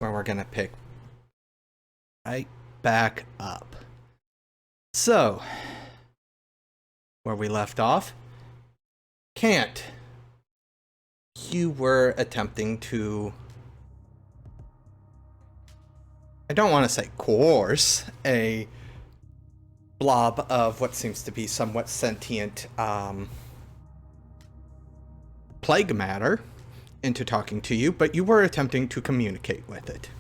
where we're gonna pick right back up. So, where we left off, Kant, you were attempting to, I don't want to say coerce, a blob of what seems to be somewhat sentient plague matter into talking to you, but you were attempting to communicate with it.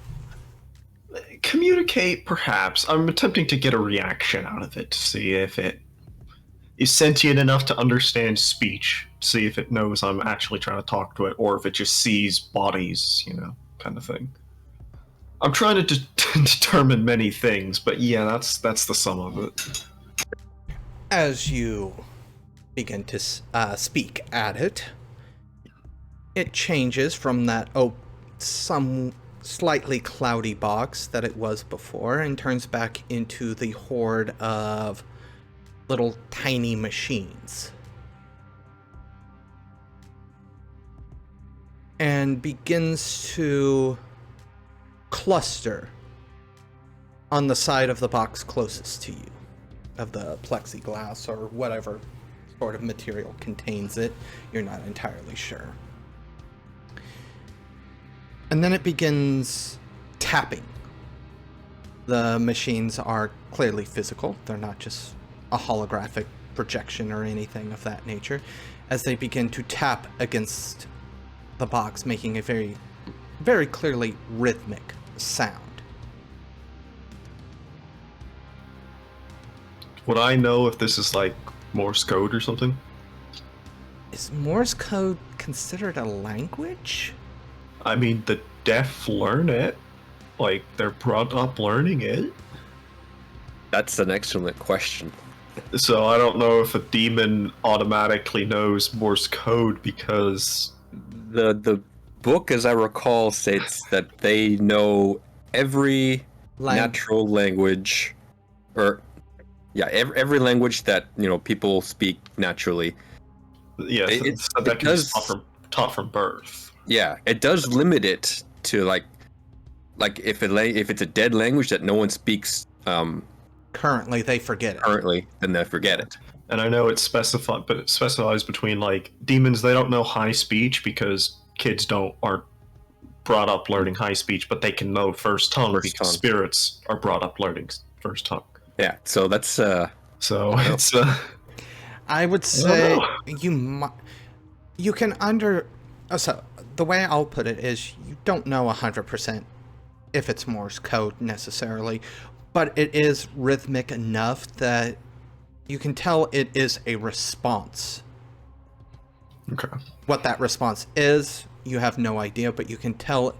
Communicate, perhaps. I'm attempting to get a reaction out of it to see if it is sentient enough to understand speech, see if it knows I'm actually trying to talk to it, or if it just sees bodies, kind of thing. I'm trying to determine many things, but yeah, that's the sum of it. As you begin to speak at it, it changes from that some slightly cloudy box that it was before and turns back into the horde of little tiny machines. And begins to cluster on the side of the box closest to you, of the plexiglass or whatever sort of material contains it. You're not entirely sure. And then it begins tapping. The machines are clearly physical. They're not just a holographic projection or anything of that nature, as they begin to tap against the box, making a very, very clearly rhythmic sound. Would I know if this is like Morse code or something? Is Morse code considered a language? I mean, the deaf learn it. Like, they're brought up learning it. That's an excellent question. So I don't know if a demon automatically knows Morse code because... The book, as I recall, states that they know every natural language, or every language that people speak naturally. Yeah, so that can be taught from birth. Yeah, it does limit it to like if it's a dead language that no one speaks. Currently, they forget it. Then they forget it. And I know it's specified, but it specifies between like demons. They don't know high speech because kids aren't brought up learning high speech, but they can know first tongue because spirits are brought up learning first tongue. Yeah, so that's so it's. I would say you can so the way I'll put it is you don't know 100% if it's Morse code necessarily, but it is rhythmic enough that you can tell it is a response. Okay. What that response is, you have no idea, but you can tell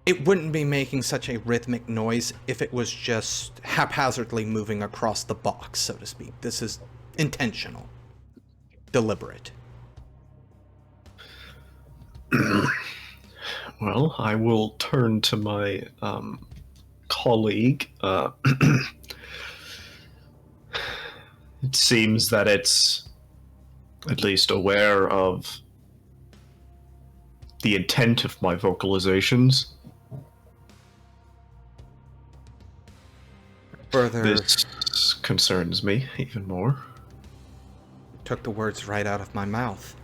it wouldn't be making such a rhythmic noise if it was just haphazardly moving across the box, so to speak. This is intentional, deliberate. Well, I will turn to my colleague. It seems that it's at least aware of the intent of my vocalizations. This concerns me even more. Took the words right out of my mouth.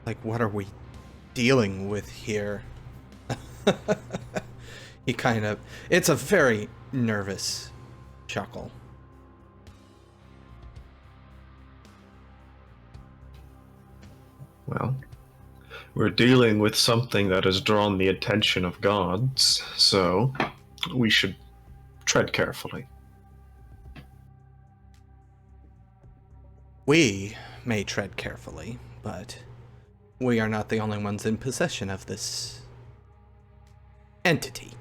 Like, what are we dealing with here? It's a very nervous chuckle. Well, we're dealing with something that has drawn the attention of gods, so we should tread carefully. We may tread carefully, but we are not the only ones in possession of this entity.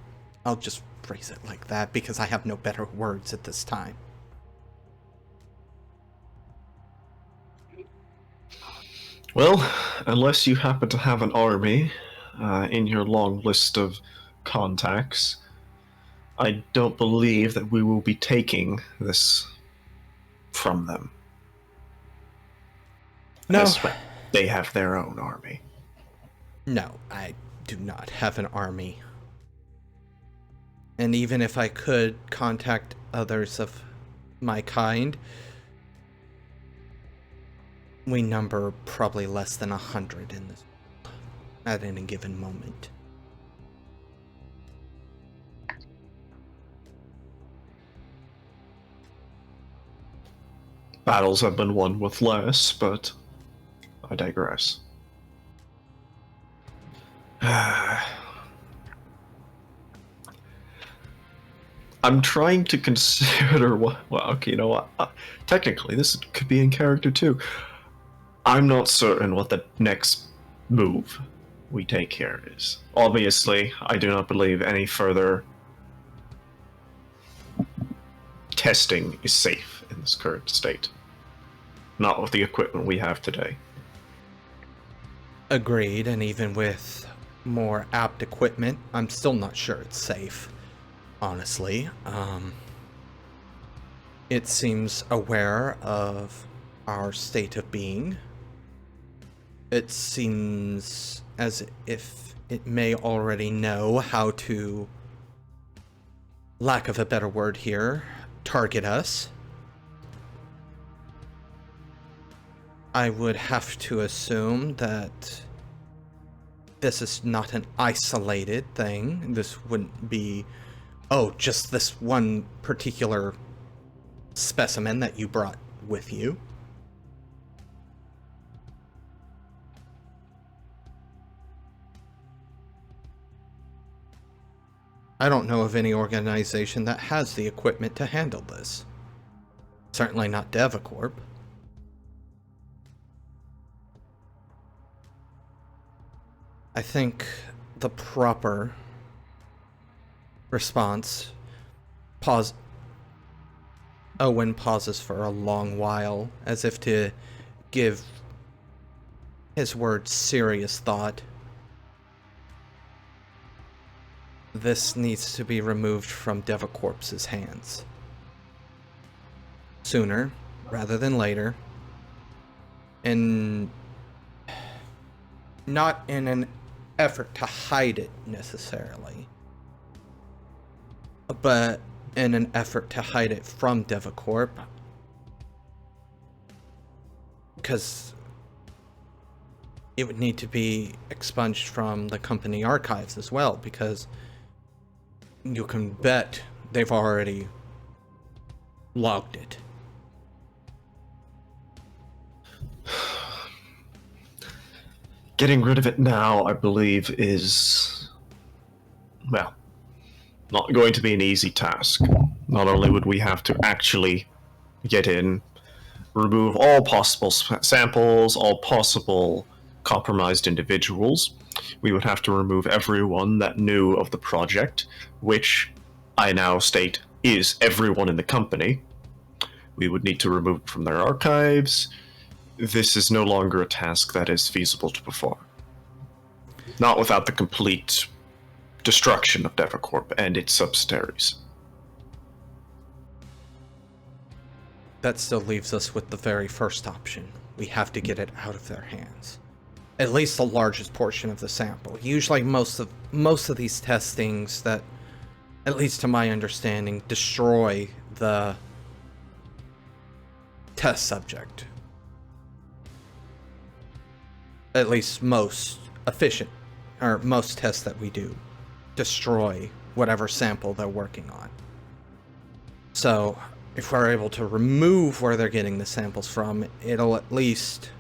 I'll just phrase it like that because I have no better words at this time. Well, unless you happen to have an army in your long list of contacts, I don't believe that we will be taking this from them. No. As well, they have their own army. No, I do not have an army. And even if I could contact others of my kind, we number probably less than 100 in this world at any given moment. Battles have been won with less, but I digress. I'm trying to consider what. Well, okay, you know what? Technically, this could be in character too. I'm not certain what the next move we take here is. Obviously, I do not believe any further testing is safe in this current state. Not with the equipment we have today. Agreed, and even with more apt equipment, I'm still not sure it's safe. Honestly, it seems aware of our state of being. It seems as if it may already know how to, lack of a better word here, target us. I would have to assume that this is not an isolated thing. This wouldn't be, oh, just this one particular specimen that you brought with you. I don't know of any organization that has the equipment to handle this. Certainly not Deva Corp. I think the proper response... Owen pauses for a long while, as if to give his words serious thought. This needs to be removed from Deva Corp's hands. Sooner, rather than later. And not in an effort to hide it, necessarily. But in an effort to hide it from Deva Corp. Because it would need to be expunged from the company archives as well, because you can bet they've already logged it. Getting rid of it now, I believe, is, well, not going to be an easy task. Not only would we have to actually get in, remove all possible samples, all possible compromised individuals, we would have to remove everyone that knew of the project, which I now state is everyone in the company. We would need to remove it from their archives. This is no longer a task that is feasible to perform. Not without the complete destruction of Deva Corp and its subsidiaries. That still leaves us with the very first option. We have to get it out of their hands. At least the largest portion of the sample. Usually most of these testings that, at least to my understanding, destroy the test subject. At least most efficient, or most tests that we do, destroy whatever sample they're working on. So, if we're able to remove where they're getting the samples from, it'll at least...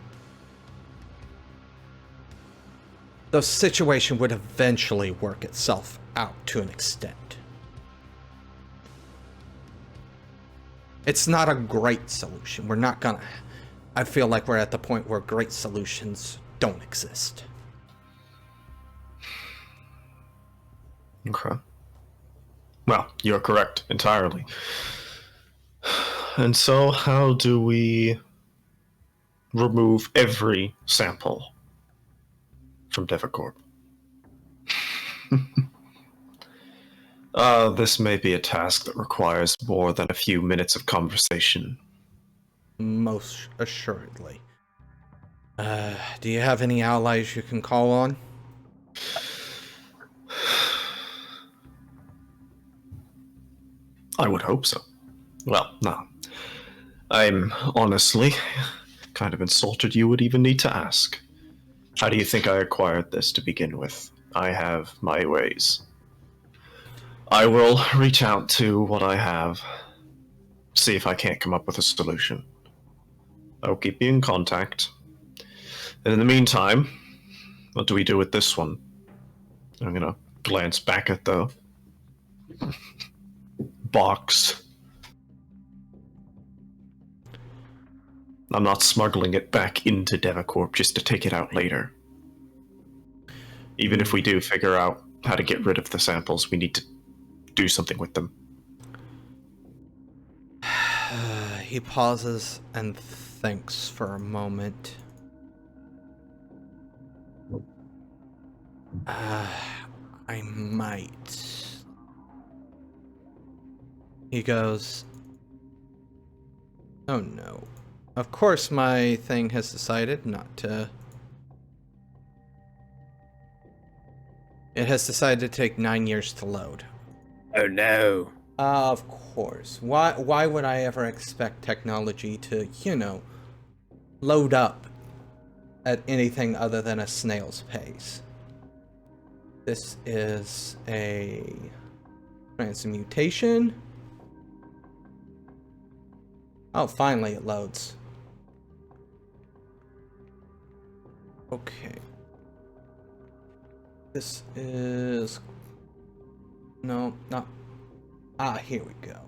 the situation would eventually work itself out to an extent. It's not a great solution. We're not gonna... I feel like we're at the point where great solutions don't exist. Okay. Well, you're correct entirely. And so, how do we remove every sample from Deva Corp? This may be a task that requires more than a few minutes of conversation. Most assuredly. Do you have any allies you can call on? I would hope so. Well, no. I'm honestly kind of insulted you would even need to ask. How do you think I acquired this to begin with? I have my ways. I will reach out to what I have, see if I can't come up with a solution. I'll keep you in contact. And in the meantime, what do we do with this one? I'm gonna glance back at the box. I'm not smuggling it back into Deva Corp just to take it out later. Even if we do figure out how to get rid of the samples, we need to do something with them. He pauses and thinks for a moment. I might. He goes, oh no. Of course my thing has decided not to. It has decided to take 9 years to load. Oh no. Of course. Why would I ever expect technology to, load up at anything other than a snail's pace? This is a transmutation. Oh, finally it loads. Okay. This is... No, not... Ah, here we go.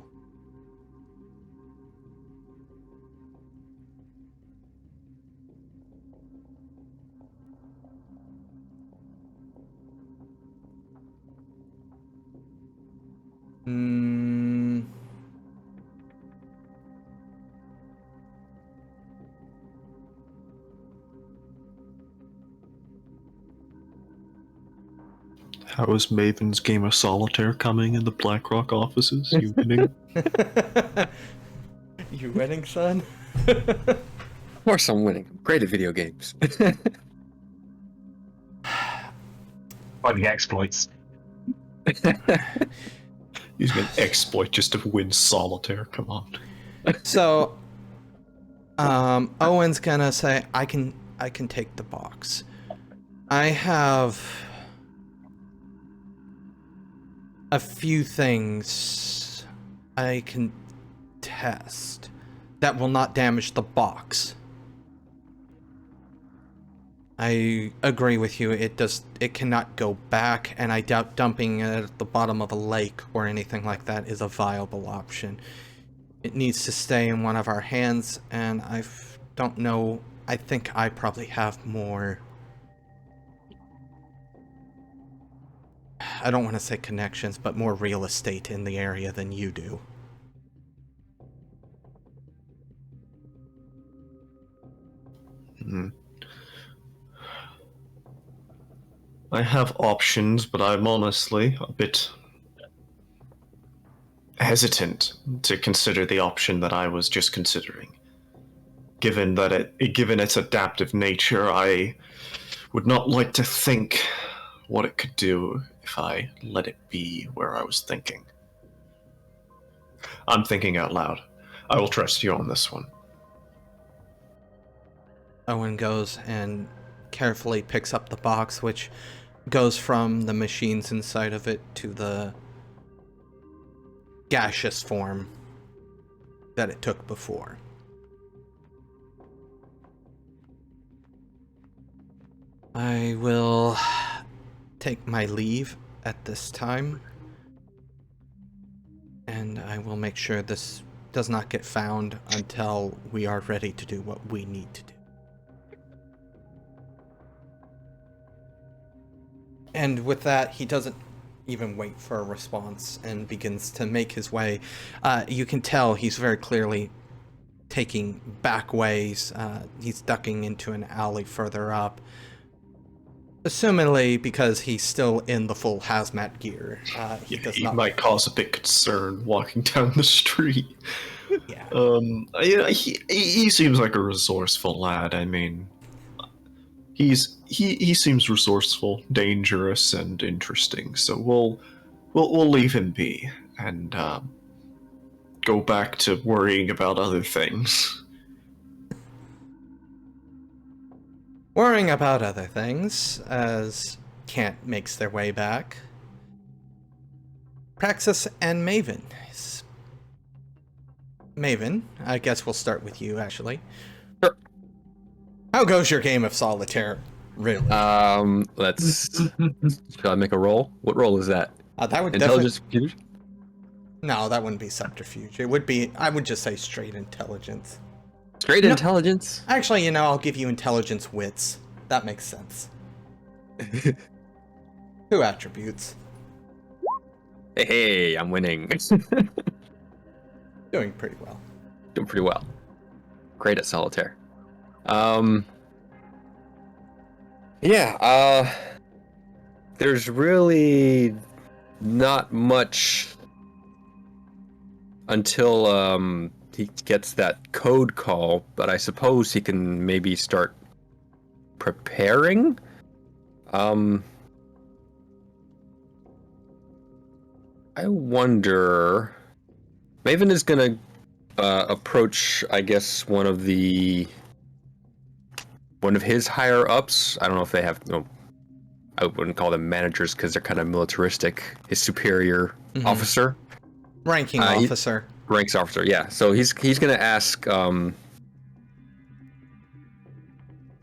How is Maven's game of solitaire coming in the BlackRock offices? You winning? You winning, son? Of course I'm winning. I'm great at video games. Finding exploits. Using an exploit just to win solitaire. Come on. So, Owen's gonna say, I can take the box. I have a few things I can test that will not damage the box. I agree with you. It cannot go back, and I doubt dumping it at the bottom of a lake or anything like that is a viable option. It needs to stay in one of our hands, and don't know. I think I probably have more. I don't want to say connections, but more real estate in the area than you do. I have options, but I'm honestly a bit hesitant to consider the option that I was just considering. Given its adaptive nature, I would not like to think what it could do if I let it be where I was thinking. I'm thinking out loud. I will trust you on this one. Owen goes and carefully picks up the box, which goes from the machines inside of it to the gaseous form that it took before. I will take my leave at this time, and I will make sure this does not get found until we are ready to do what we need to do. And with that, he doesn't even wait for a response and begins to make his way. You can tell he's very clearly taking back ways. He's ducking into an alley further up. Assumingly because he's still in the full hazmat gear. He might cause a bit concern walking down the street. Yeah. He seems like a resourceful lad. I mean, he seems resourceful, dangerous, and interesting. So we'll leave him be and go back to worrying about other things. Worrying about other things, as Kant makes their way back. Praxis and Maven. Maven, I guess we'll start with you, actually. Sure. How goes your game of solitaire, really? Let's... Shall I make a roll? What roll is that? That would Intelligence? No, that wouldn't be subterfuge. It would be, I would just say straight intelligence. Straight No. intelligence? Actually, I'll give you intelligence wits. That makes sense. 2 attributes. Hey, I'm winning. Doing pretty well. Doing pretty well. Great at solitaire. Yeah, there's really not much until he gets that code call, but I suppose he can maybe start preparing. I wonder. Maven is gonna approach, I guess, one of his higher ups. I don't know if they have. I wouldn't call them managers because they're kind of militaristic. His superior officer, Ranking officer. Ranks officer. Yeah. So he's gonna ask. So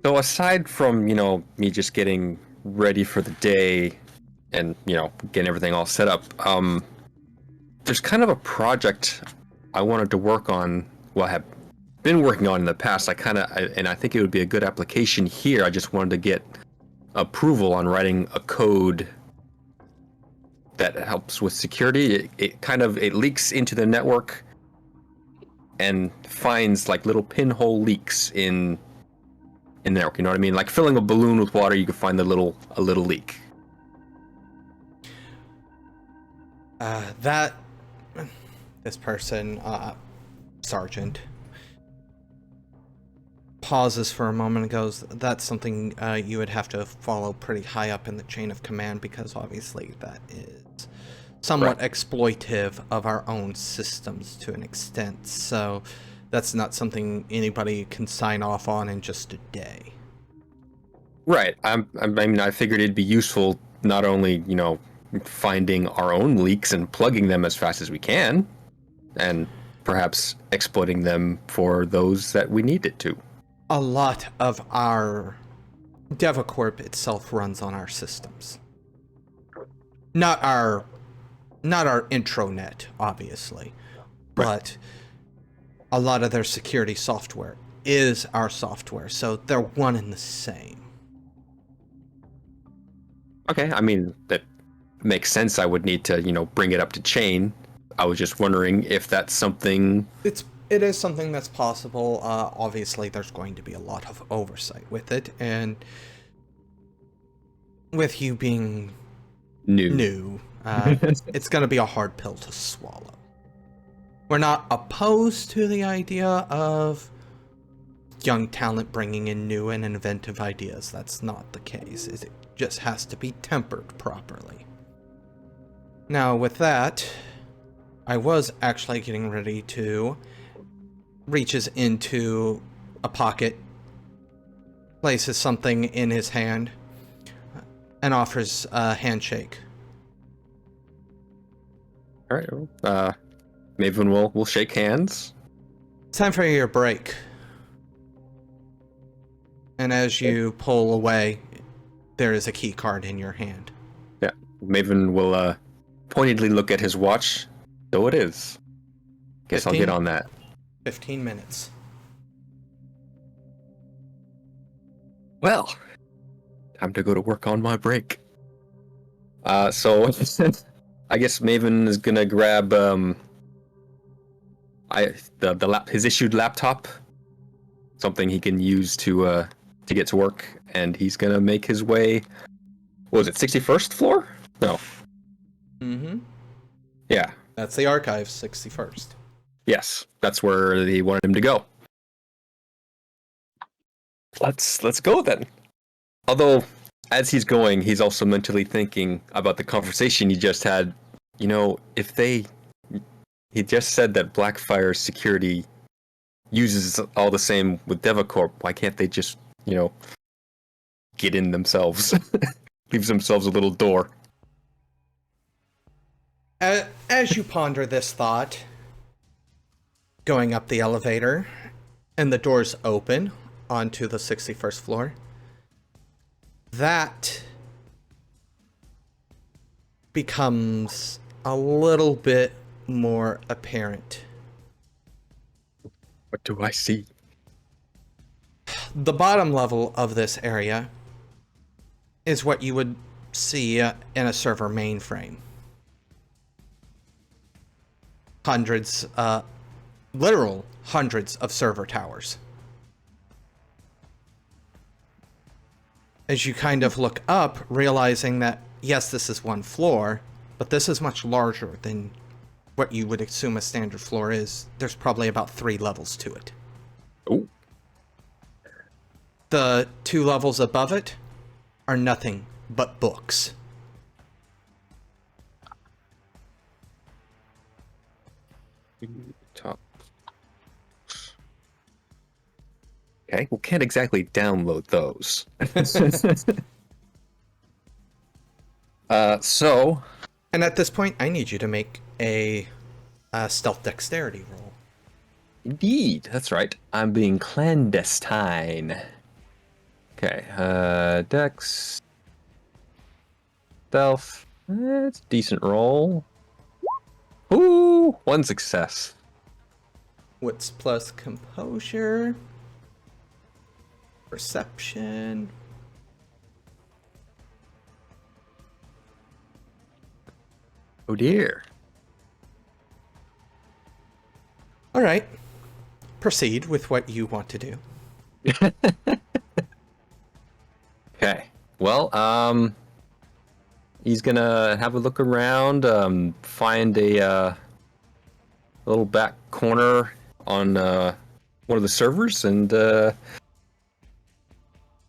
aside from me just getting ready for the day and getting everything all set up, there's kind of a project I wanted to work on. Well, I have been working on in the past. And I think it would be a good application here. I just wanted to get approval on writing a code that helps with security. It leaks into the network and finds like little pinhole leaks in the network. You know what I mean? Like filling a balloon with water, you can find a little leak. This person, Sergeant, pauses for a moment and goes, that's something you would have to follow pretty high up in the chain of command, because obviously that is somewhat exploitive of our own systems to an extent. So that's not something anybody can sign off on in just a day. Right. I figured it'd be useful not only, finding our own leaks and plugging them as fast as we can, and perhaps exploiting them for those that we need it to. A lot of our Deva Corp itself runs on our systems. Not our intranet, obviously, but a lot of their security software is our software, so they're one and the same. Okay, I mean, that makes sense. I would need to, bring it up to chain. I was just wondering if that's something... It is something that's possible. Obviously, there's going to be a lot of oversight with it, and with you being new, it's going to be a hard pill to swallow. We're not opposed to the idea of young talent bringing in new and inventive ideas. That's not the case. It just has to be tempered properly. Now, with that, I was actually getting ready to reaches into a pocket, places something in his hand, and offers a handshake. All right. Maven will shake hands. It's time for your break. And as you pull away, there is a key card in your hand. Yeah. Maven will pointedly look at his watch. So it is. Guess 15? I'll get on that. 15 minutes. Well, time to go to work on my break. So I guess Maven is gonna grab his issued laptop, something he can use to get to work, and he's gonna make his way. What was it, 61st floor? No. Mm-hmm. Yeah. That's the archive, 61st. Yes, that's where they wanted him to go. Let's go then. Although, as he's going, he's also mentally thinking about the conversation he just had. You know, he just said that Blackfire security uses all the same with Deva Corp. Why can't they just, get in themselves? Leaves themselves a little door. As you ponder this thought, going up the elevator, and the doors open onto the 61st floor, that becomes a little bit more apparent. What do I see? The bottom level of this area is what you would see in a server mainframe. Literal hundreds of server towers. As you kind of look up, realizing that, yes, this is one floor, but this is much larger than what you would assume a standard floor is. There's probably about 3 levels to it. Oh. The 2 levels above it are nothing but books. Top. Okay, well, can't exactly download those. So... And at this point, I need you to make a stealth dexterity roll. Indeed, that's right. I'm being clandestine. Okay, dex... Stealth... It's a decent roll. Ooh, 1 success. Wits plus composure. Perception. Oh dear. All right. Proceed with what you want to do. Okay. Well, he's gonna have a look around, find a little back corner on one of the servers, and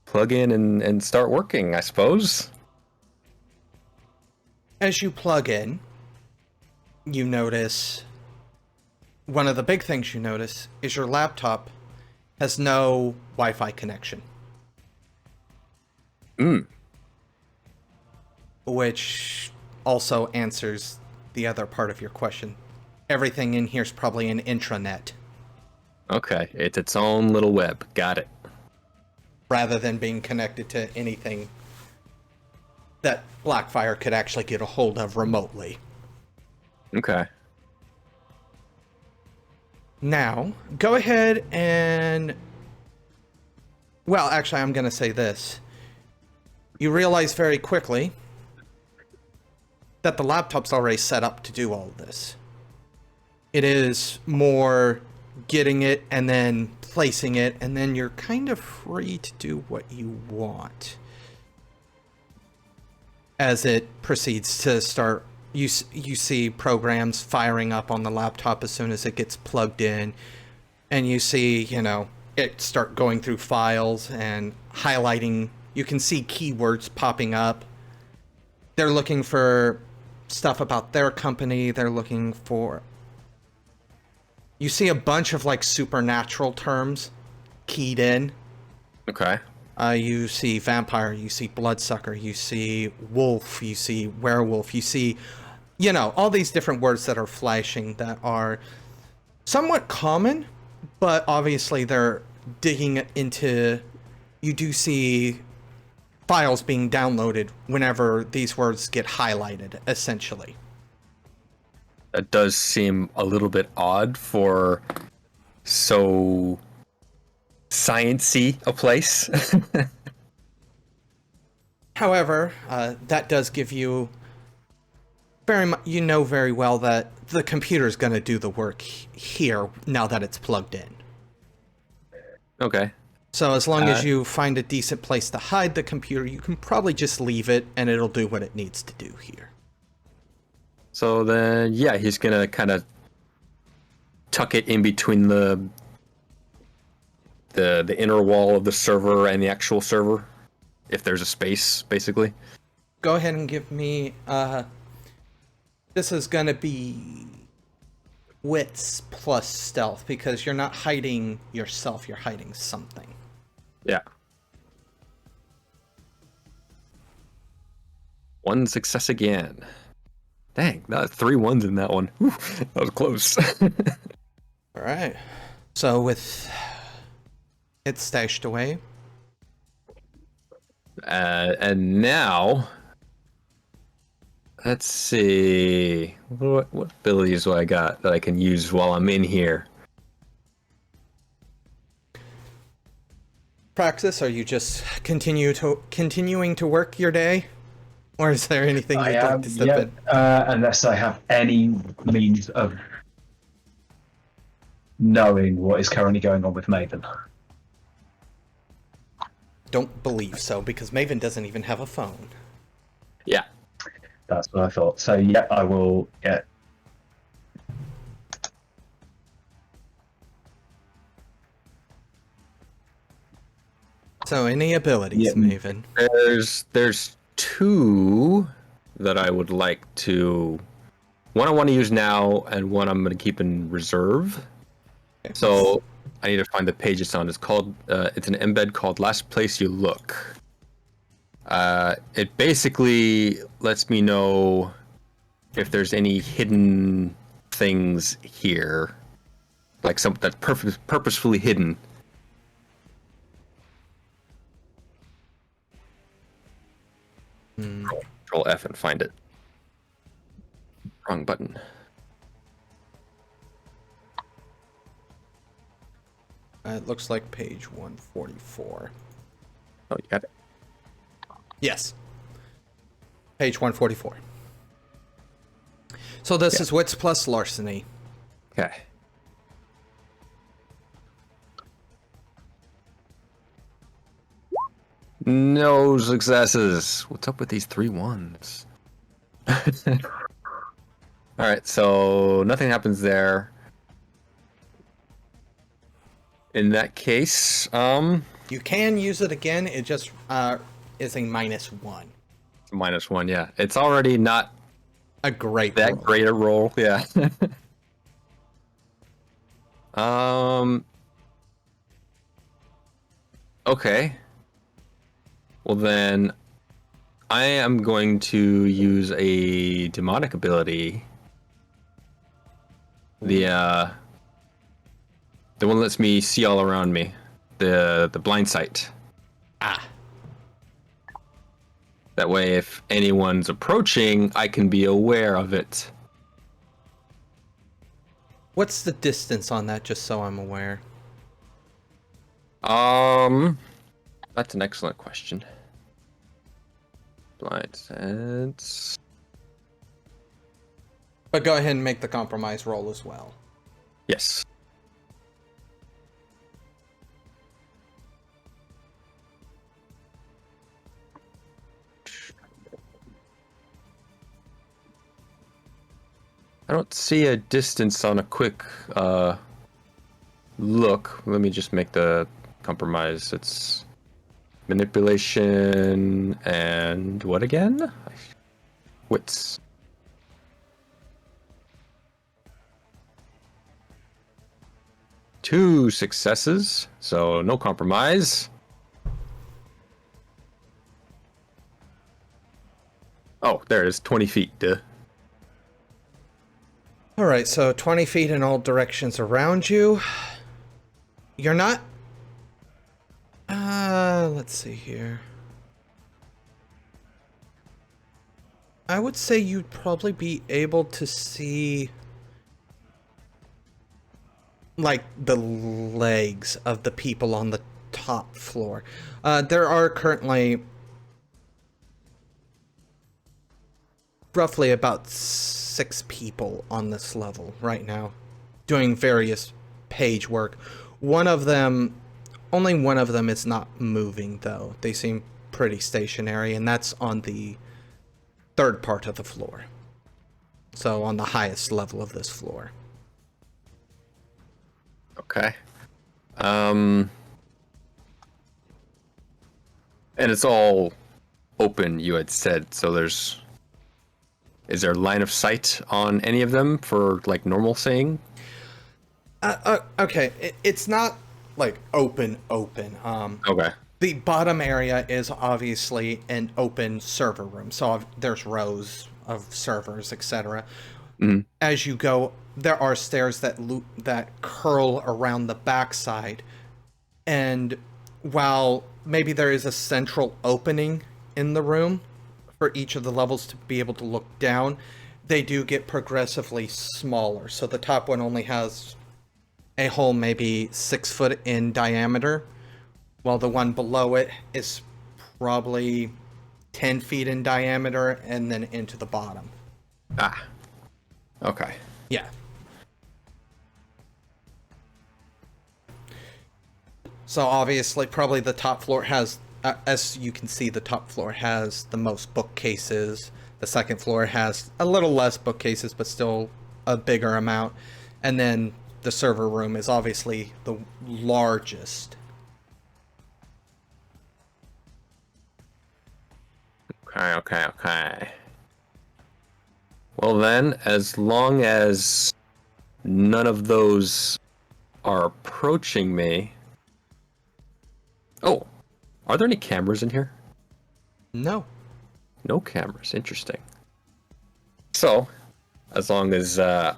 plug in and start working, I suppose. As you plug in, you notice... One of the big things you notice is your laptop has no Wi-Fi connection. Which also answers the other part of your question. Everything in here is probably an intranet. Okay, it's its own little web. Got it. Rather than being connected to anything that Blackfire could actually get a hold of remotely. Okay. Now, go ahead and... Well, actually, I'm going to say this. You realize very quickly that the laptop's already set up to do all of this. It is more getting it and then placing it, and then you're kind of free to do what you want. As it proceeds to start, you see programs firing up on the laptop as soon as it gets plugged in, and you see, it start going through files and highlighting. You can see keywords popping up. They're looking for stuff about their company. They're looking for... You see a bunch of supernatural terms keyed in. Okay. You see vampire, you see bloodsucker, you see wolf, you see werewolf, you see, all these different words that are flashing that are somewhat common, but obviously they're digging into... You do see files being downloaded whenever these words get highlighted, essentially. That does seem a little bit odd for so science-y a place. However, that does give you very much, very well that the computer's going to do the work here now that it's plugged in. Okay. So as long as you find a decent place to hide the computer, you can probably just leave it and it'll do what it needs to do here. So then, yeah, he's gonna kind of tuck it in between the inner wall of the server and the actual server. if there's a space, basically. Go ahead and give me, this is gonna be wits plus stealth, because you're not hiding yourself, you're hiding something. Yeah. 1 success again. Dang, that 3 1s in that one. Whew, that was close. Alright. So with it stashed away. And now, let's see. What abilities do I got that I can use while I'm in here? Praxis, are you just continuing to work your day? Or is there anything you'd like to step in? Unless I have any means of knowing what is currently going on with Maven. Don't believe so, because Maven doesn't even have a phone. Yeah. That's what I thought. So yeah, I will get. So any abilities, Yeah. Maven? There's 2 that I would like to. One I want to use now, and one I'm going to keep in reserve. Okay. So I need to find the page it's on. It's called. It's an embed called "Last Place You Look." It basically lets me know if there's any hidden things here, like something that's purposefully hidden. Control F and find it. Wrong button. It looks like page 144. Oh, you got it. Yes. Page 144. So this is wits plus larceny. Okay. No successes. What's up with these 3 1s? All right, so nothing happens there. In that case, You can use it again, it just is a -1. -1, yeah. It's already not A great that roll. great a roll, yeah. Okay. Well then, I am going to use a demonic ability. The one that lets me see all around me. The blind sight. Ah. That way, if anyone's approaching, I can be aware of it. What's the distance on that, just so I'm aware? That's an excellent question. Blind sense. But go ahead and make the compromise roll as well. Yes. I don't see a distance on a quick look. Let me just make the compromise. It's manipulation and what again? Wits. Two successes, so no compromise. Oh, there it is, 20 feet. Duh. Alright, so 20 feet in all directions around you. You're not... let's see here. I would say you'd probably be able to see... like, the legs of the people on the top floor. There are currently... roughly about 6 people on this level right now, doing various page work. Only one of them is not moving though. They seem pretty stationary, and that's on the 3rd part of the floor. So on the highest level of this floor. Okay. And it's all open, you had said, so is there line of sight on any of them for like normal seeing? Okay, it's not like open. Okay. The bottom area is obviously an open server room, so there's rows of servers, etc. As you go, there are stairs that curl around the backside, and while maybe there is a central opening in the room for each of the levels to be able to look down, they do get progressively smaller. So the top one only has a hole maybe 6 foot in diameter, while the one below it is probably 10 feet in diameter and then into the bottom. Ah. Okay. Yeah. So obviously, probably the top floor has, as you can see, the top floor has the most bookcases. The second floor has a little less bookcases, but still a bigger amount. And then the server room is obviously the largest. Okay. Well then, as long as none of those are approaching me... Oh, are there any cameras in here? No. No cameras, interesting. So, as long as I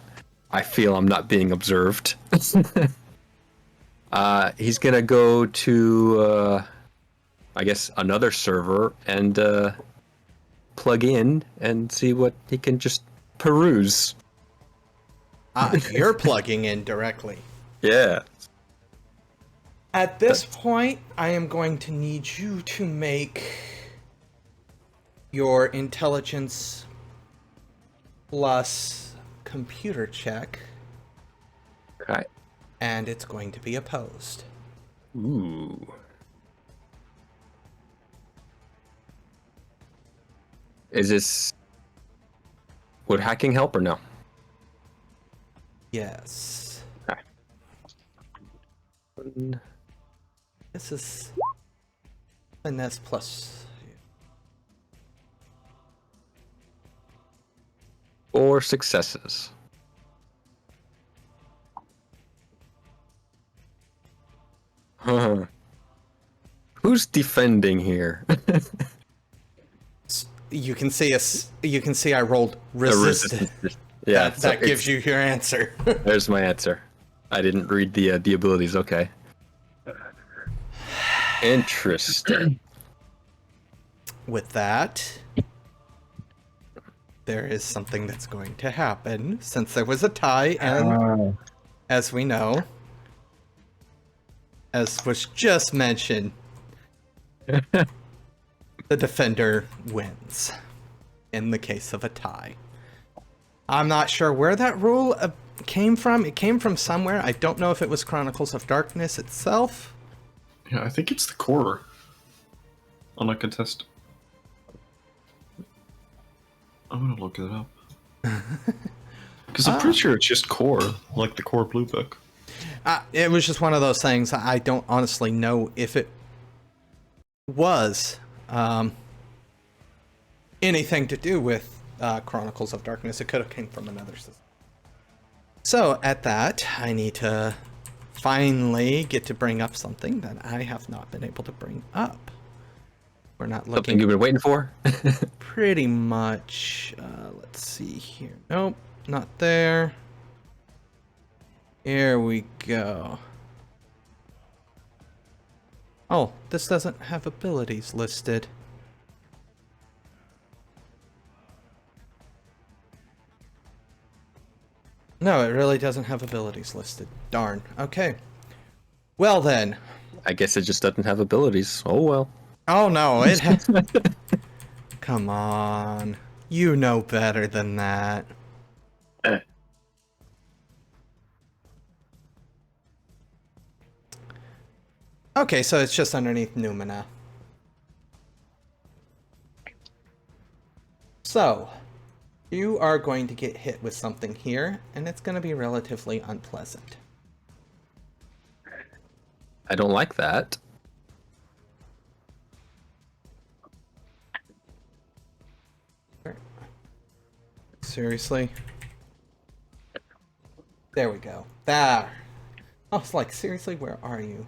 feel I'm not being observed, he's gonna go to, I guess, another server and plug in and see what he can just peruse. You're plugging in directly. Yeah. At this point, I am going to need you to make your intelligence plus computer check, Okay. and it's going to be opposed. Ooh. Is this... Would hacking help or no? Yes. Okay. This is finesse plus. 4 successes. Huh. Who's defending here? You can see I rolled resistance. Yeah, that gives you your answer. There's my answer. I didn't read the abilities. Okay. Interesting. With that, there is something that's going to happen since there was a tie, and as we know, as was just mentioned, the defender wins in the case of a tie. I'm not sure where that rule came from. It came from somewhere. I don't know if it was Chronicles of Darkness itself. Yeah, I think it's the core. On a contest. I'm gonna look it up. Because I'm pretty sure it's just core, like the core blue book. It was just one of those things. I don't honestly know if it was anything to do with Chronicles of Darkness. It could have came from another system. So at that, I need to finally get to bring up something that I have not been able to bring up. We're not looking. Something you've been waiting for? Pretty much. Let's see here. Nope, not there. Here we go. Oh, this doesn't have abilities listed. No, it really doesn't have abilities listed. Darn. Okay. Well then. I guess it just doesn't have abilities. Oh well. Oh no, it has. Come on. You know better than that. Okay, so it's just underneath Numina. So, you are going to get hit with something here, and it's going to be relatively unpleasant. I don't like that. Seriously? There we go. There. I was like, seriously, where are you?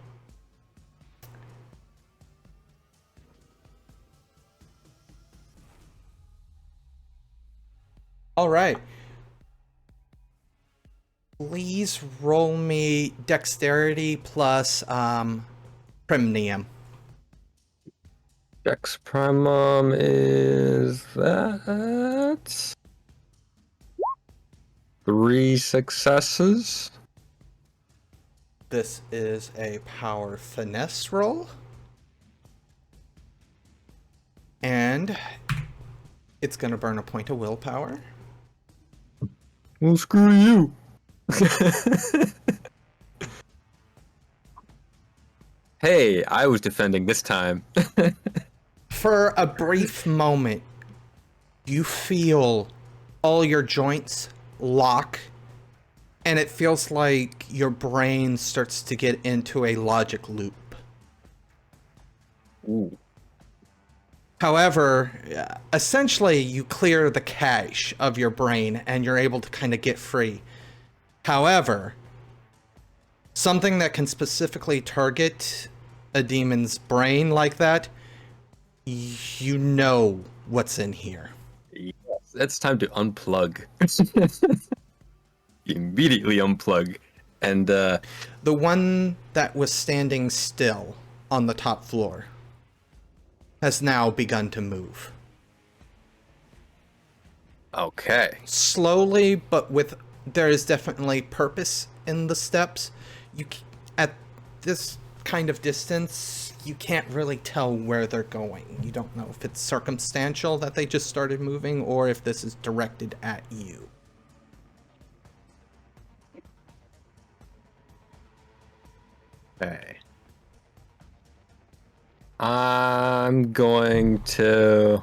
All right. Please roll me dexterity plus premium. Dex Primum is that 3 successes. This is a power finesse roll. And it's going to burn a point of willpower. Well, screw you. Hey, I was defending this time. For a brief moment, you feel all your joints lock, and it feels like your brain starts to get into a logic loop. Ooh. However, essentially you clear the cache of your brain and you're able to kind of get free. However, something that can specifically target a demon's brain like that, you know what's in here. Yes, it's time to unplug. Immediately unplug. And The one that was standing still on the top floor has now begun to move. okay. Slowly, but there is definitely purpose in the steps. At this kind of distance, you can't really tell where they're going. You don't know if it's circumstantial that they just started moving or if this is directed at you. Okay. I'm going to...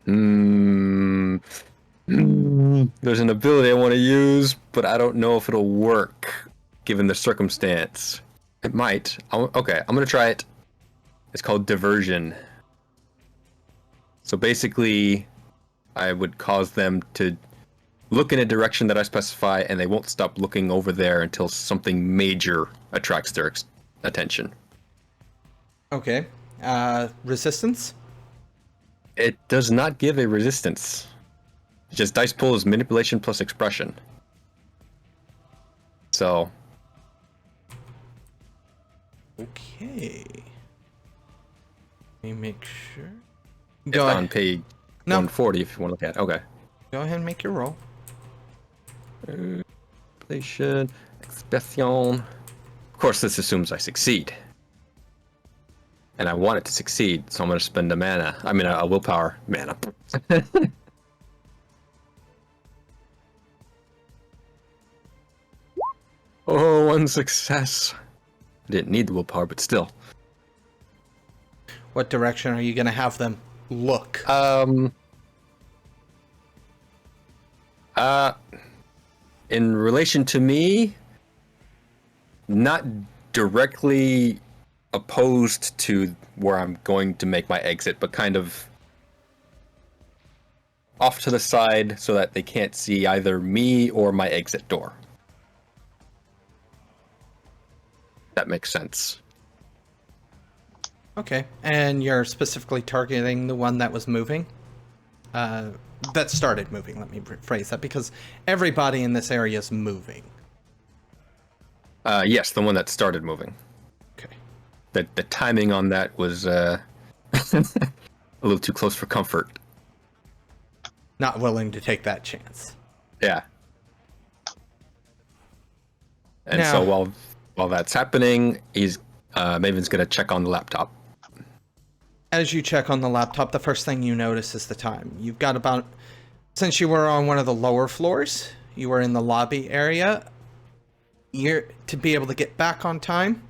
There's an ability I want to use, but I don't know if it'll work, given the circumstance. It might. Okay, I'm going to try it. It's called Diversion. So basically, I would cause them to look in a direction that I specify, and they won't stop looking over there until something major attracts their attention. Okay. Resistance? It does not give a resistance. It's just dice pool is manipulation plus expression. So. Okay. Let me make sure. It's on page 140 if you want to look at it. Okay. Go ahead and make your roll. Manipulation, expression. Of course, this assumes I succeed. And I want it to succeed, so I'm going to spend a willpower mana. Oh, 1 success. I didn't need the willpower, but still. What direction are you going to have them look? In relation to me, not directly opposed to where I'm going to make my exit, but kind of off to the side so that they can't see either me or my exit door. That makes sense. Okay, and you're specifically targeting the one that was moving? That started moving, let me rephrase that, because everybody in this area is moving. Yes, the one that started moving. Okay. The timing on that was a little too close for comfort. Not willing to take that chance. Yeah. And Now, so while that's happening, Maven's gonna check on the laptop. as you check on the laptop, the first thing you notice is the time. You've got about, since you were on one of the lower floors, you were in the lobby area. To be able to get back on time,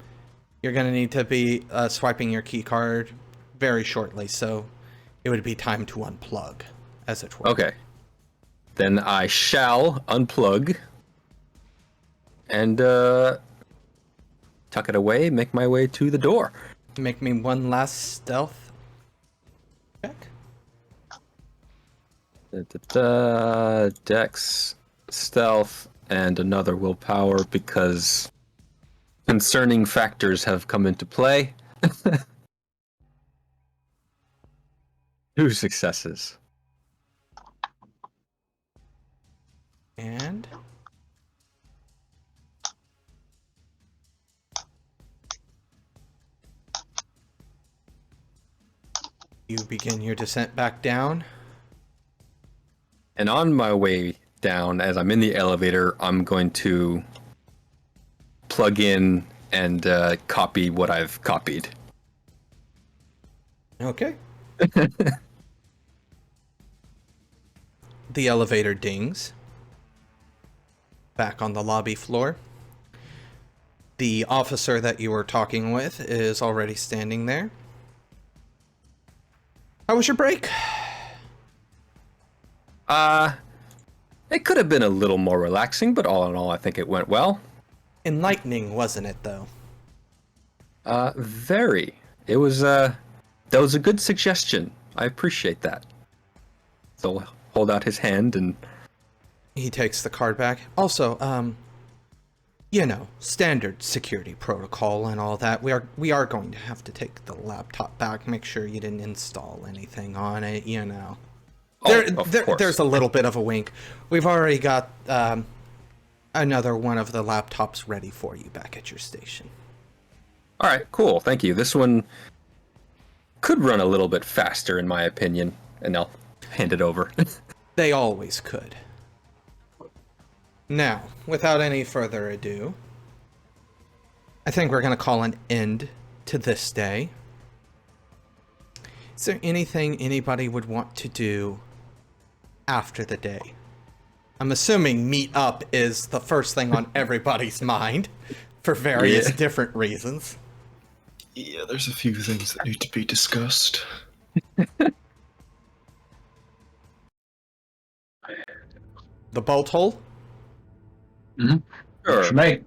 you're going to need to be swiping your key card very shortly, so it would be time to unplug, as it were. Okay. Then I shall unplug and tuck it away, make my way to the door. Make me one last stealth. check. Dex, stealth, and another willpower because concerning factors have come into play. 2 successes. And you begin your descent back down. And on my way down, as I'm in the elevator, I'm going to plug in and copy what I've copied. Okay. The elevator dings. Back on the lobby floor. The officer that you were talking with is already standing there. How was your break? It could have been a little more relaxing, but all in all, I think it went well. Enlightening, wasn't it, though? Very. It was, that was a good suggestion. I appreciate that. So I'll hold out his hand and... He takes the card back. Also, you know, standard security protocol and all that. We are going to have to take the laptop back. Make sure you didn't install anything on it, you know. There's a little bit of a wink. We've already got another one of the laptops ready for you back at your station. All right, cool. Thank you. This one could run a little bit faster, in my opinion, and I'll hand it over. They always could. Now, without any further ado, I think we're going to call an end to this day. Is there anything anybody would want to do after the day? I'm assuming meet up is the first thing on everybody's mind for various different reasons. Yeah, there's a few things that need to be discussed. The bolt hole? Mm-hmm. Sure. For me.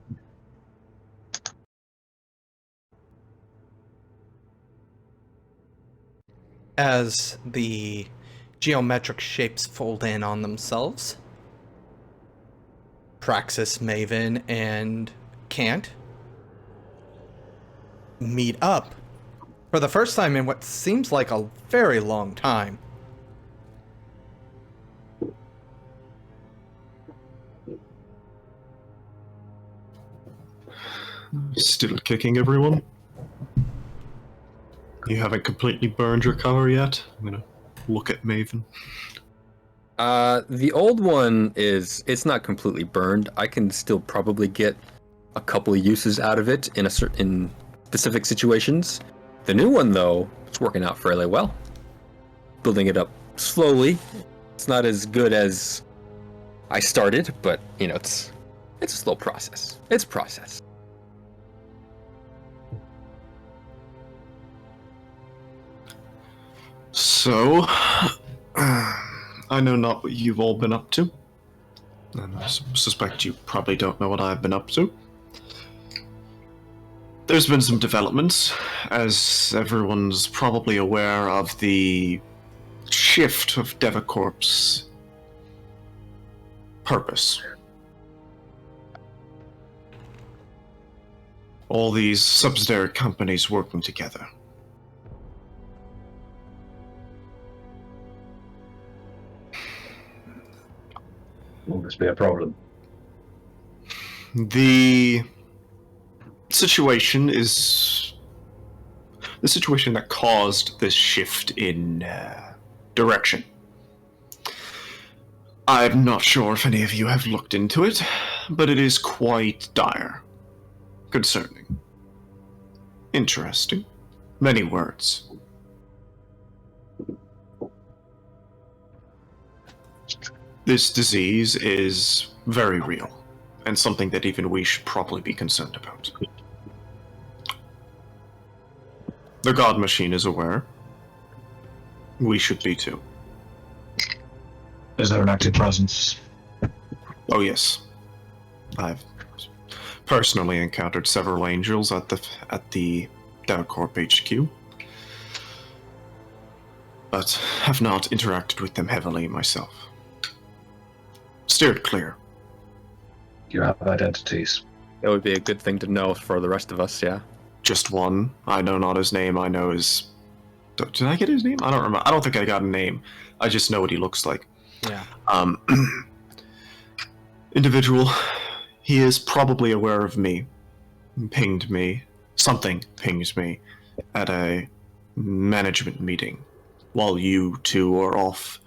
As the geometric shapes fold in on themselves, Praxis, Maven, and Kant meet up for the first time in what seems like a very long time. Still kicking everyone? You haven't completely burned your cover yet? I'm gonna look at Maven. The old one it's not completely burned. I can still probably get a couple of uses out of it in specific situations. The new one, though, it's working out fairly well. Building it up slowly. It's not as good as I started, but you know, it's a slow process. It's a process. So, I know not what you've all been up to. And I suspect you probably don't know what I've been up to. There's been some developments, as everyone's probably aware of the shift of Deva Corp's purpose. All these subsidiary companies working together. Will this be a problem? The situation that caused this shift in direction. I'm not sure if any of you have looked into it, but it is quite dire. Concerning. Interesting. Many words. This disease is very real, and something that even we should probably be concerned about. The God Machine is aware. We should be too. Is there an active presence? Oh yes. I've personally encountered several angels at the Deva Corp HQ. but have not interacted with them heavily myself. Steered clear. You have identities. That would be a good thing to know for the rest of us, yeah. Just one. I know not his name. I know his... Did I get his name? I don't remember. I don't think I got a name. I just know what he looks like. Yeah. Individual. He is probably aware of me. Pinged me. Something pinged me at a management meeting while you two are off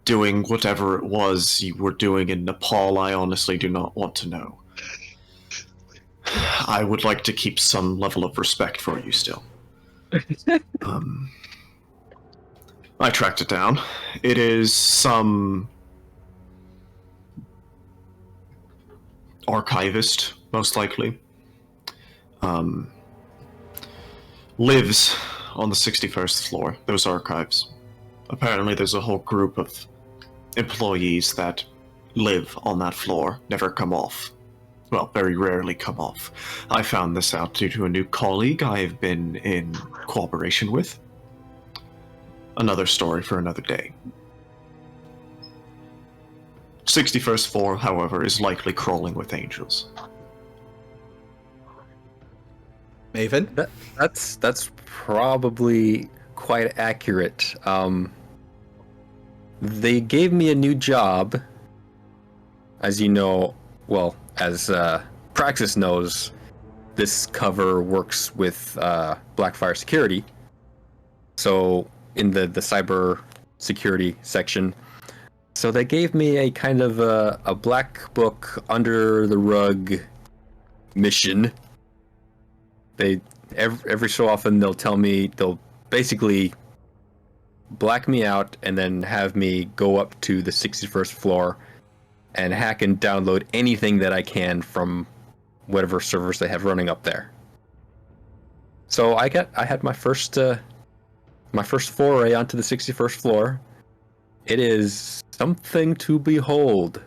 doing whatever it was you were doing in Nepal. I honestly do not want to know. I would like to keep some level of respect for you still. I tracked it down. It is some archivist, most likely. Lives on the 61st floor, those archives. Apparently there's a whole group of employees that live on that floor, never come off. Well, very rarely come off. I found this out due to a new colleague I have been in cooperation with. Another story for another day. 61st floor, however, is likely crawling with angels. Maven? That's probably quite accurate. They gave me a new job, as you know, well, as Praxis knows, this cover works with Blackfire security. So in the cyber security section, so they gave me a kind of a black book under the rug mission. They every so often they'll basically black me out and then have me go up to the 61st floor and hack and download anything that I can from whatever servers they have running up there. So I had my first foray onto the 61st floor. It is something to behold.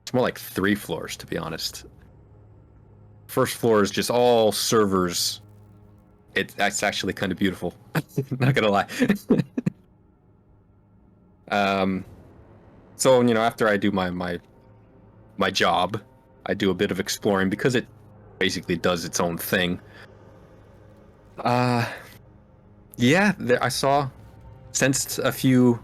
It's more like 3 floors, to be honest. First floor is just all servers. That's actually kind of beautiful. Not gonna lie. So, after I do my job, I do a bit of exploring because it basically does its own thing. I sensed a few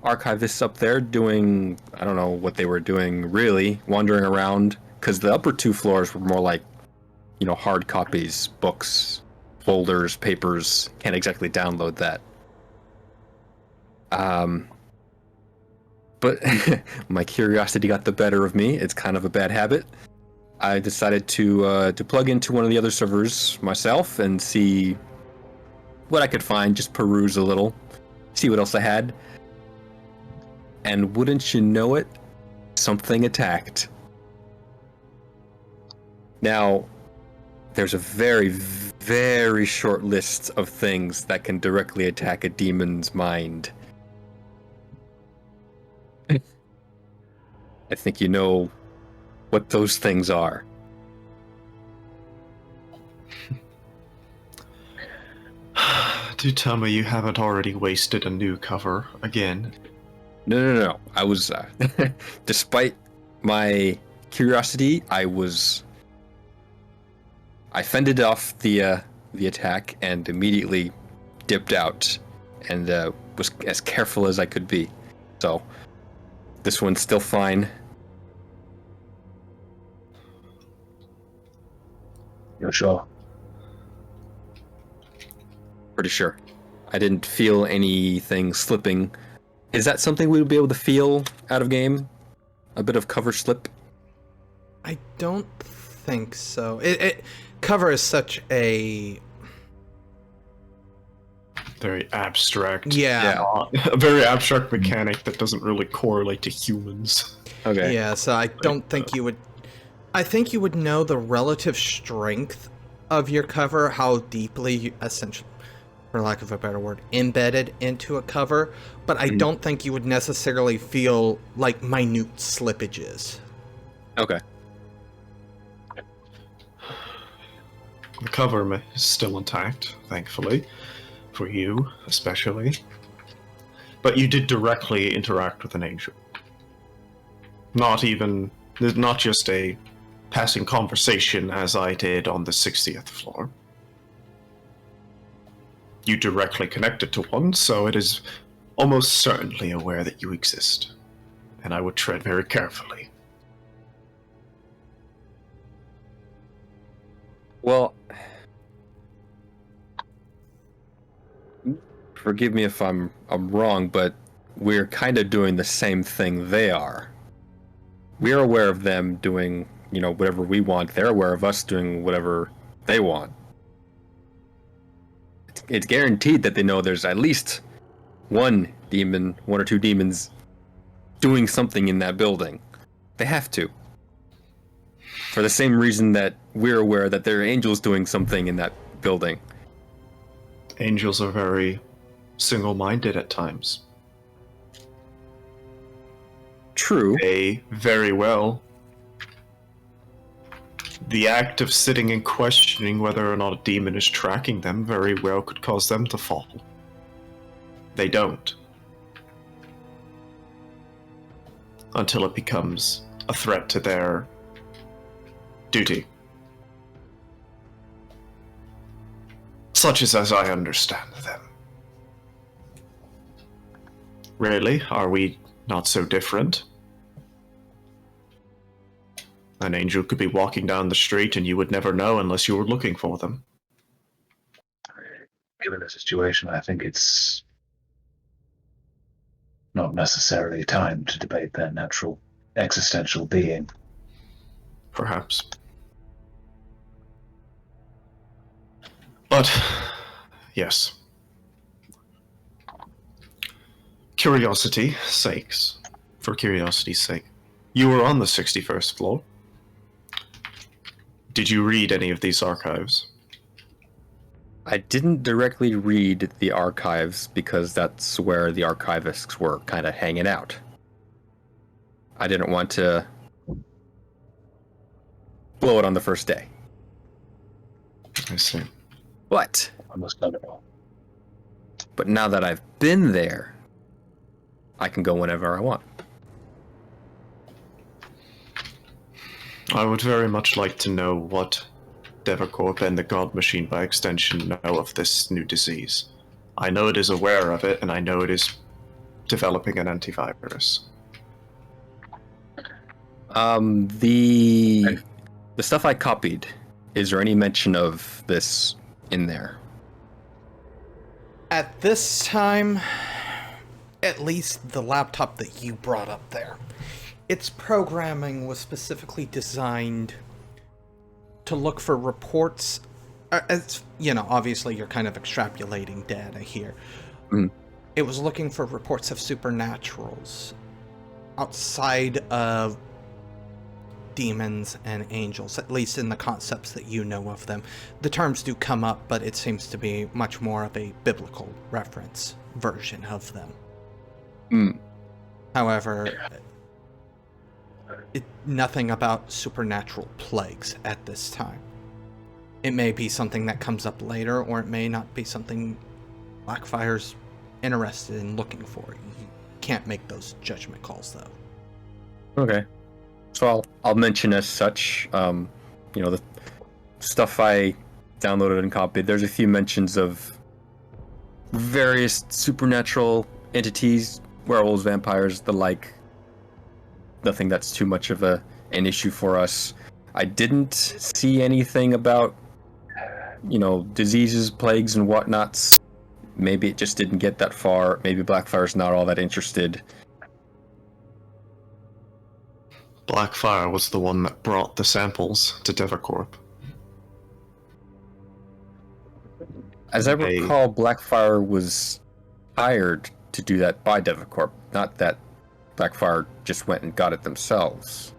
archivists up there doing, I don't know what they were doing really, wandering around, because the upper 2 floors were more like, hard copies, books, folders, papers. Can't exactly download that. But my curiosity got the better of me. It's kind of a bad habit. I decided to plug into one of the other servers myself and see what I could find, just peruse a little, see what else I had. And wouldn't you know it, something attacked. Now, there's a very, very short list of things that can directly attack a demon's mind. I think you know what those things are. Do tell me you haven't already wasted a new cover again. No. I was, despite my curiosity, I fended off the attack and immediately dipped out and was as careful as I could be. So this one's still fine. You're sure? Pretty sure. I didn't feel anything slipping. Is that something we would be able to feel out of game? A bit of cover slip? I don't think so. Cover is such a very abstract. Yeah. A very abstract mechanic that doesn't really correlate to humans. Okay. Yeah, so I don't think you would... I think you would know the relative strength of your cover, how deeply you, essentially, for lack of a better word, embedded into a cover, but I don't think you would necessarily feel like minute slippages. Okay. The cover is still intact, thankfully. for you, especially. But you did directly interact with an angel. Not just a passing conversation as I did on the 60th floor. You directly connected to one, so it is almost certainly aware that you exist. And I would tread very carefully. Well, forgive me if I'm wrong, but we're kind of doing the same thing they are. We're aware of them doing, whatever we want. They're aware of us doing whatever they want. It's guaranteed that they know there's at least one or two demons doing something in that building. They have to. For the same reason that we're aware that there are angels doing something in that building. Angels are very single-minded at times. True. They very well. The act of sitting and questioning whether or not a demon is tracking them very well could cause them to fall. They don't. Until it becomes a threat to their duty. Such as I understand them. Really? Are we not so different? An angel could be walking down the street and you would never know unless you were looking for them. Given the situation, I think it's not necessarily time to debate their natural existential being. Perhaps. But, yes. Curiosity's sakes. For curiosity's sake. You were on the 61st floor. Did you read any of these archives? I didn't directly read the archives because that's where the archivists were kind of hanging out. I didn't want to blow it on the first day. I see. But Understandable. But now that I've been there, I can go whenever I want. I would very much like to know what Deva Corp and the God Machine by extension know of this new disease. I know it is aware of it, and I know it is developing an antivirus. The stuff I copied, is there any mention of this in there? At this time, at least the laptop that you brought up there, its programming was specifically designed to look for reports. As obviously you're kind of extrapolating data here. Mm. It was looking for reports of supernaturals outside of demons and angels, at least in the concepts that you know of them. The terms do come up, but it seems to be much more of a biblical reference version of them. Mm. However, nothing about supernatural plagues at this time. It may be something that comes up later, or it may not be something Blackfire's interested in looking for. You can't make those judgment calls, though. Okay. So I'll mention as such, the stuff I downloaded and copied. There's a few mentions of various supernatural entities, werewolves, vampires, the like. Nothing that's too much of an issue for us. I didn't see anything about, diseases, plagues, and whatnots. Maybe it just didn't get that far. Maybe Blackfire's not all that interested. Blackfire was the one that brought the samples to Deva Corp. As I recall, Blackfire was hired to do that by Deva Corp, not that Blackfire just went and got it themselves.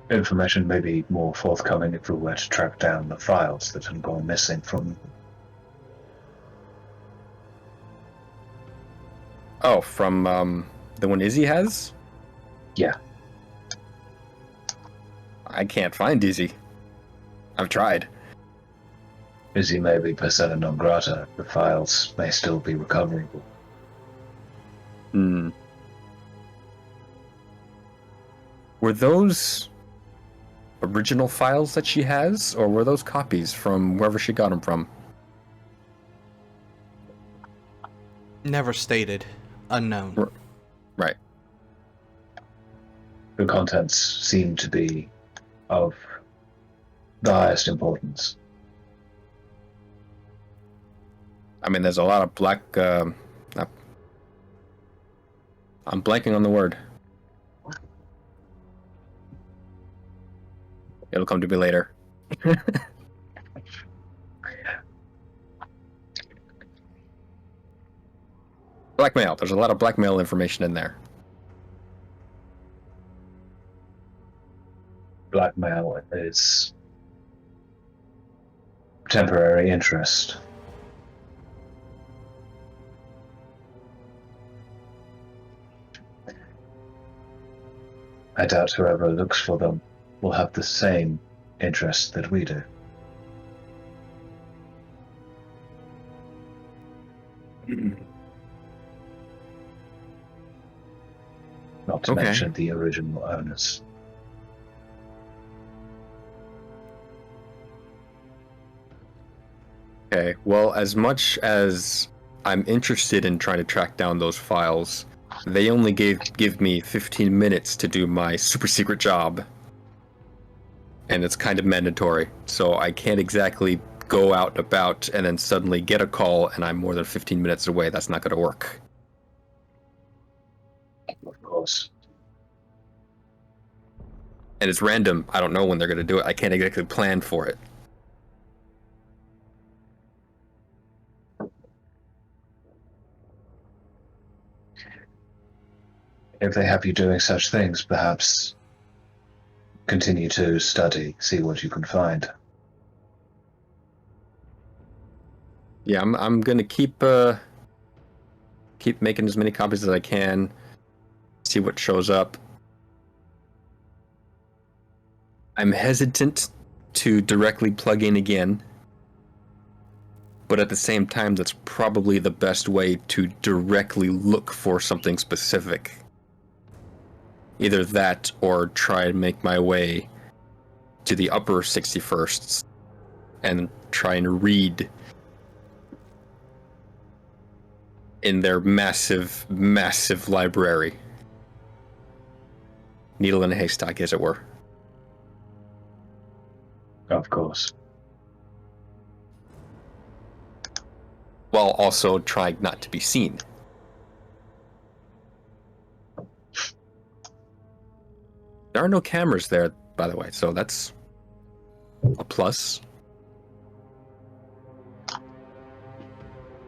Information may be more forthcoming if we were to track down the files that had gone missing from... Oh, from the one Izzy has? Yeah. I can't find Izzy. I've tried. As he may be persona non grata, the files may still be recoverable. Hmm. Were those original files that she has, or were those copies from wherever she got them from? Never stated. Unknown. Right. The contents seem to be of the highest importance. I mean, there's a lot of black... I'm blanking on the word. It'll come to me later. Blackmail. There's a lot of blackmail information in there. Blackmail is temporary interest. I doubt whoever looks for them will have the same interest that we do. Not to mention the original owners. Okay, well, as much as I'm interested in trying to track down those files, they only give me 15 minutes to do my super secret job. And it's kind of mandatory, so I can't exactly go out and about and then suddenly get a call and I'm more than 15 minutes away. That's not going to work. Of course. And it's random. I don't know when they're going to do it. I can't exactly plan for it. If they have you doing such things, perhaps continue to study, see what you can find. Yeah, I'm gonna keep making as many copies as I can. See what shows up. I'm hesitant to directly plug in again, but at the same time, that's probably the best way to directly look for something specific. Either that or try and make my way to the upper 61sts and try and read in their massive, massive library. Needle in a haystack, as it were. Of course. While also trying not to be seen. There are no cameras there, by the way, so that's a plus.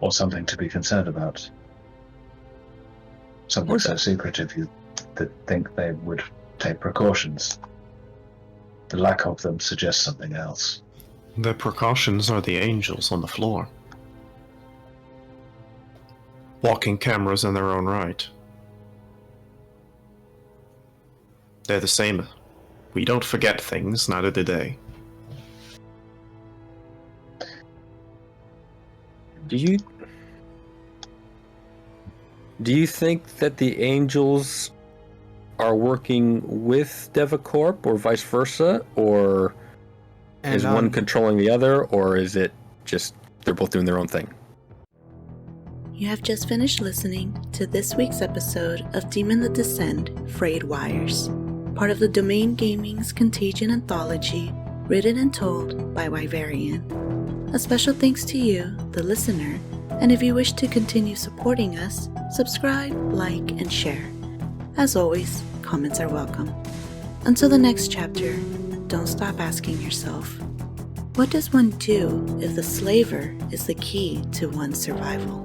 Or something to be concerned about. Something so secretive you think they would take precautions. The lack of them suggests something else. The precautions are the angels on the floor. Walking cameras in their own right. They're the same. We don't forget things, neither do they. Do you think that the angels are working with Deva Corp or vice versa, or is one controlling the other, or is it just they're both doing their own thing? You have just finished listening to this week's episode of Demon the Descend, Frayed Wires, part of the Domain Gaming's Contagion anthology, written and told by Wyverian. A special thanks to you, the listener, and if you wish to continue supporting us, subscribe, like, and share. As always, comments are welcome. Until the next chapter, don't stop asking yourself, what does one do if the slaver is the key to one's survival?